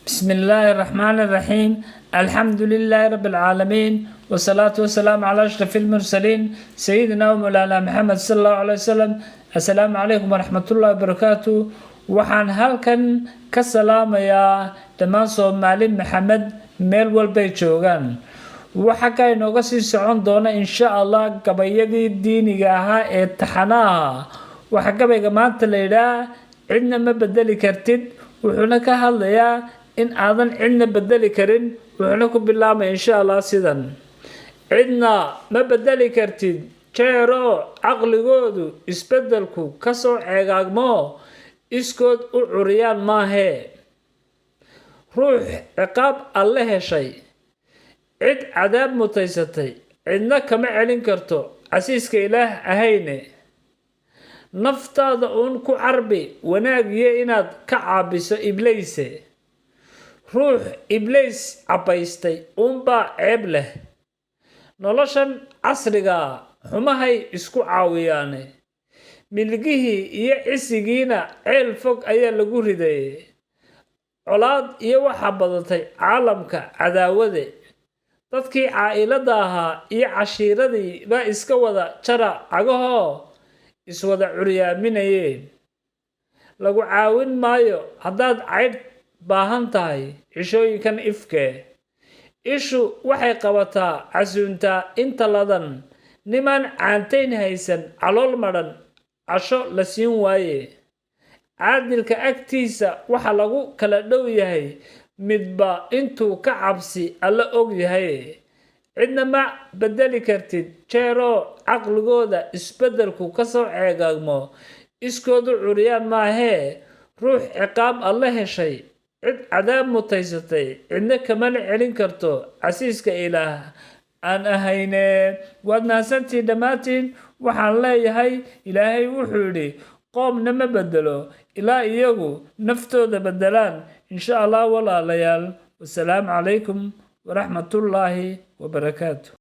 بسم الله الرحمن الرحيم. الحمد لله رب العالمين، والصلاة والسلام على أشرف المرسلين سيدنا ومولانا محمد صلى الله عليه وسلم. السلام عليكم ورحمة الله وبركاته. waxaan halkan ka salaamayaa dhammaan Soomaali Maxamed meel walbay joogaan. waxa ka inooga sii socon doona insha Allah gabayadii diiniga ahaa ee taxanaha. waxa gabayga maanta la yiraahdaa cidna ma bedeli kartid, wuxuuna ka hadlayaa in aadan cidna bedeli karin. wuxuuna ku bilaabay insha Allah sidan: cidna ma bedeli kartid jeero aqligoodu isbedelku ka soo ceegaagmo iskood u curiyaan maahe. ruux ciqaab alle heshay, cid cadaab mutaysatay, cidna kama celin karto casiiska ilaah ahayne. naftaada uun ku carbi wanaagiyo inaad ka caabiso ibliise. ruux ibliis cabaystay uunbaa ceeb leh. noloshan casriga xumahay isku caawiyaane. milgihii iyo cisigiina ceel fog ayaa lagu riday. colaad iyo waxa badatay caalamka cadaawade. dadkii caa'ilada ahaa iyo cashiiradii baa iska wada jara cagahoo iswada curyaaminayeen. lagu caawin maayo haddaad caydh baahan tahay cishooyinkan ifke. ishu waxay qabataa casuuntaa inta ladan. nimaan caantayn haysan calool madhan casho la siin waaye. caadilka agtiisa waxa lagu kala dhow yahay midba intuu ka cabsi alla og yahay. cidna ma bedeli kartid jeero caqligooda isbedelku ka soo ceegaagmo iskoodu curiyaan maahe. ruux ciqaab alle heshay, cid cadaab mutaysatay, cidna kama celin karto casiiska ilaah aan ahayne. waad mahadsantiin dhammaantiin. waxaan leeyahay ilaahay wuxuu yidhi qoomna ma bedelo ilaa iyagu naftooda bedelaan. insha Allah walaalayaal, wassalaamu calaykum waraxmatullaahi wabarakaatu.